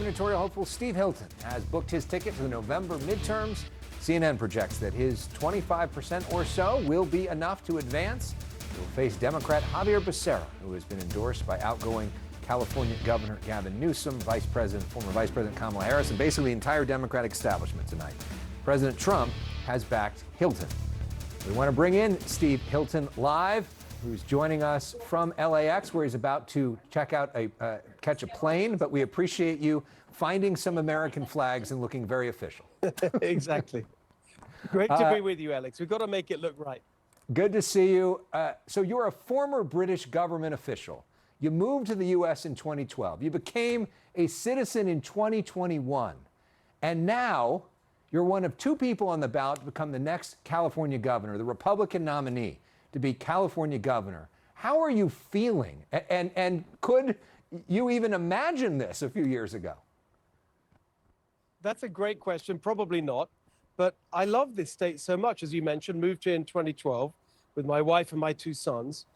Gubernatorial hopeful Steve Hilton has booked his ticket for the November midterms. CNN projects that his 25% or so will be enough to advance. He will face Democrat Xavier Becerra, who has been endorsed by outgoing California Governor Gavin Newsom, former Vice President Kamala Harris, and basically the entire Democratic establishment tonight. President Trump has backed Hilton. We want to bring in Steve Hilton live, who's joining us from LAX, where he's about to catch a plane. But we appreciate you finding some American flags and looking very official. Exactly. Great to be with you, Alex. We've got to make it look right. Good to see you. So you're a former British government official. You moved to the U.S. in 2012. You became a citizen in 2021. And now you're one of two people on the ballot to become the next California governor, the Republican nominee to be California governor. How are you feeling? And could you even imagine this a few years ago? That's a great question. Probably not. But I love this state so much. As you mentioned, moved here in 2012 with my wife and my two sons,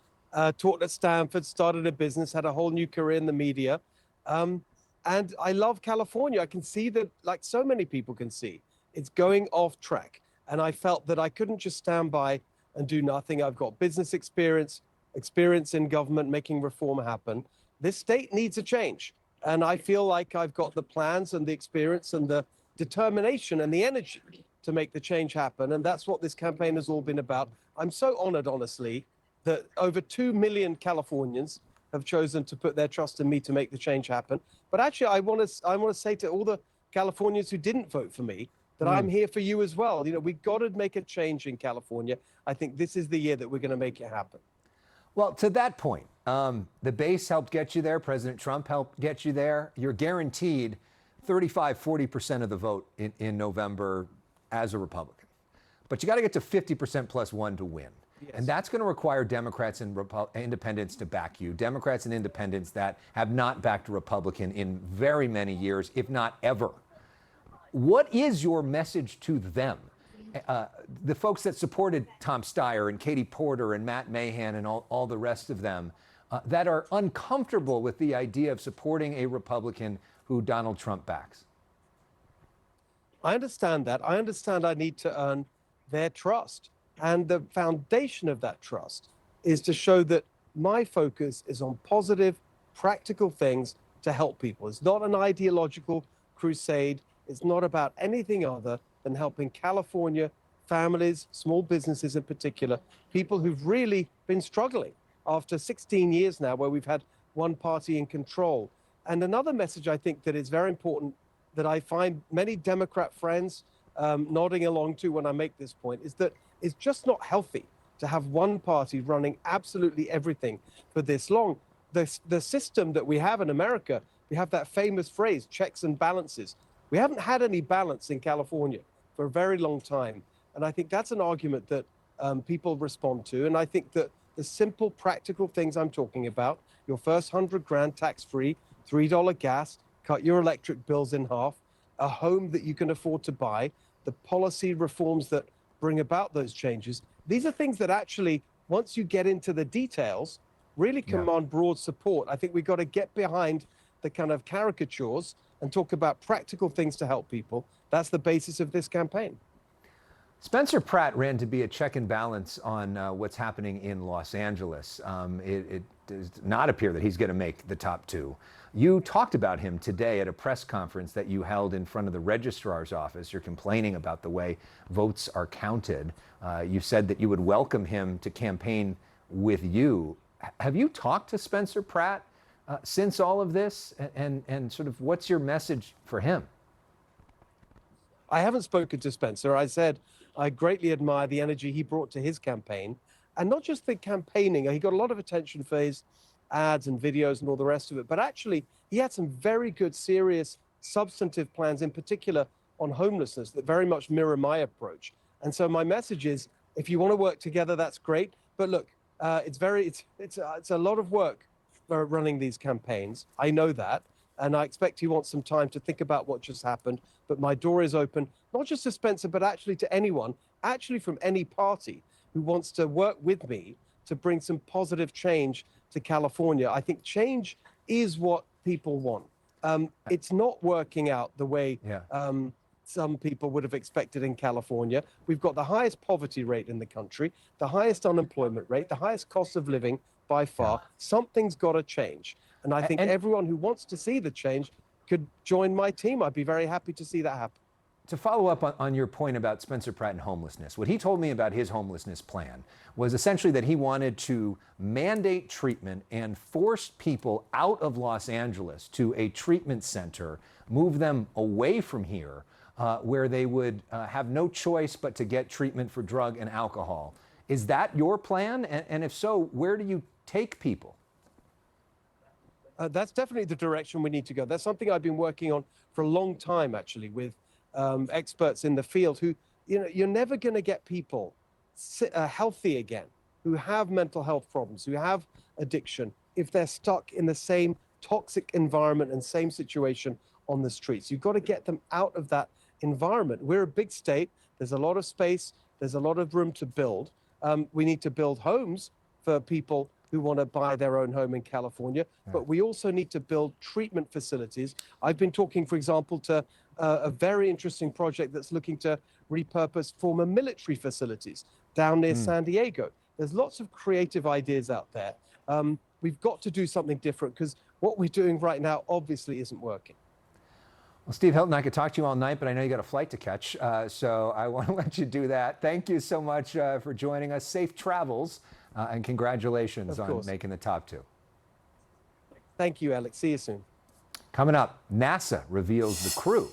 taught at Stanford, started a business, had a whole new career in the media. And I love California. I can see that, like so many people can see, it's going off track. And I felt that I couldn't just stand by and do nothing. I've got business experience in government, making reform happen. This state needs a change. And I feel like I've got the plans and the experience and the determination and the energy to make the change happen. And that's what this campaign has all been about. I'm so honored, honestly, that over 2 million Californians have chosen to put their trust in me to make the change happen. But actually, I want to say to all the Californians who didn't vote for me that I'm here for you as well. You know, we've got to make a change in California. I think this is the year that we're going to make it happen. Well, to that point, the base helped get you there. President Trump helped get you there. You're guaranteed 40% of the vote in November as a Republican. But you got to get to 50% plus one to win. Yes. And that's going to require Democrats and independents to back you. Democrats and independents that have not backed a Republican in very many years, if not ever. What is your message to them? The folks that supported Tom Steyer and Katie Porter and Matt Mahan and all the rest of them that are uncomfortable with the idea of supporting a Republican who Donald Trump backs. I understand that. I understand I need to earn their trust. And the foundation of that trust is to show that my focus is on positive, practical things to help people. It's not an ideological crusade. It's not about anything other than helping California families, small businesses in particular, people who've really been struggling after 16 years now where we've had one party in control. And another message I think that is very important that I find many Democrat friends nodding along to when I make this point is that it's just not healthy to have one party running absolutely everything for this long. The system that we have in America, we have that famous phrase, checks and balances. We haven't had any balance in California for a very long time. And I think that's an argument that people respond to. And I think that the simple, practical things I'm talking about, your first $100,000 tax-free, $3 gas, cut your electric bills in half, a home that you can afford to buy, the policy reforms that bring about those changes. These are things that actually, once you get into the details, really command broad support. I think we've got to get behind the kind of caricatures and talk about practical things to help people. That's the basis of this campaign. Spencer Pratt ran to be a check and balance on what's happening in Los Angeles. It does not appear that he's going to make the top two. You talked about him today at a press conference that you held in front of the registrar's office. You're complaining about the way votes are counted. You said that you would welcome him to campaign with you. Have you talked to Spencer Pratt since all of this? And sort of what's your message for him? I haven't spoken to Spencer. I said I greatly admire the energy he brought to his campaign. And not just the campaigning. He got a lot of attention for his ads and videos and all the rest of it. But actually, he had some very good, serious, substantive plans, in particular on homelessness, that very much mirror my approach. And so my message is, if you want to work together, that's great. But look, it's a lot of work for running these campaigns. I know that. And I expect he wants some time to think about what just happened. But my door is open, not just to Spencer, but actually to anyone, actually from any party who wants to work with me to bring some positive change to California. I think change is what people want. It's not working out the way Yeah. some people would have expected in California. We've got the highest poverty rate in the country, the highest unemployment rate, the highest cost of living by far. Yeah. Something's got to change. And I think everyone who wants to see the change could join my team. I'd be very happy to see that happen. To follow up on your point about Spencer Pratt and homelessness, what he told me about his homelessness plan was essentially that he wanted to mandate treatment and force people out of Los Angeles to a treatment center, move them away from here, where they would have no choice but to get treatment for drug and alcohol. Is that your plan? And if so, where do you take people? That's definitely the direction we need to go. That's something I've been working on for a long time, actually, with experts in the field who, you're never going to get people healthy again, who have mental health problems, who have addiction, if they're stuck in the same toxic environment and same situation on the streets. You've got to get them out of that environment. We're a big state. There's a lot of space. There's a lot of room to build. We need to build homes for people who want to buy their own home in California, but we also need to build treatment facilities. I've been talking, for example, to a very interesting project that's looking to repurpose former military facilities down near San Diego. There's lots of creative ideas out there. We've got to do something different because what we're doing right now obviously isn't working. Well, Steve Hilton, I could talk to you all night, but I know you got a flight to catch, so I want to let you do that. Thank you so much for joining us. Safe travels, and congratulations on making the top 2. Thank you, Alex. See you soon. Coming up, NASA reveals the crew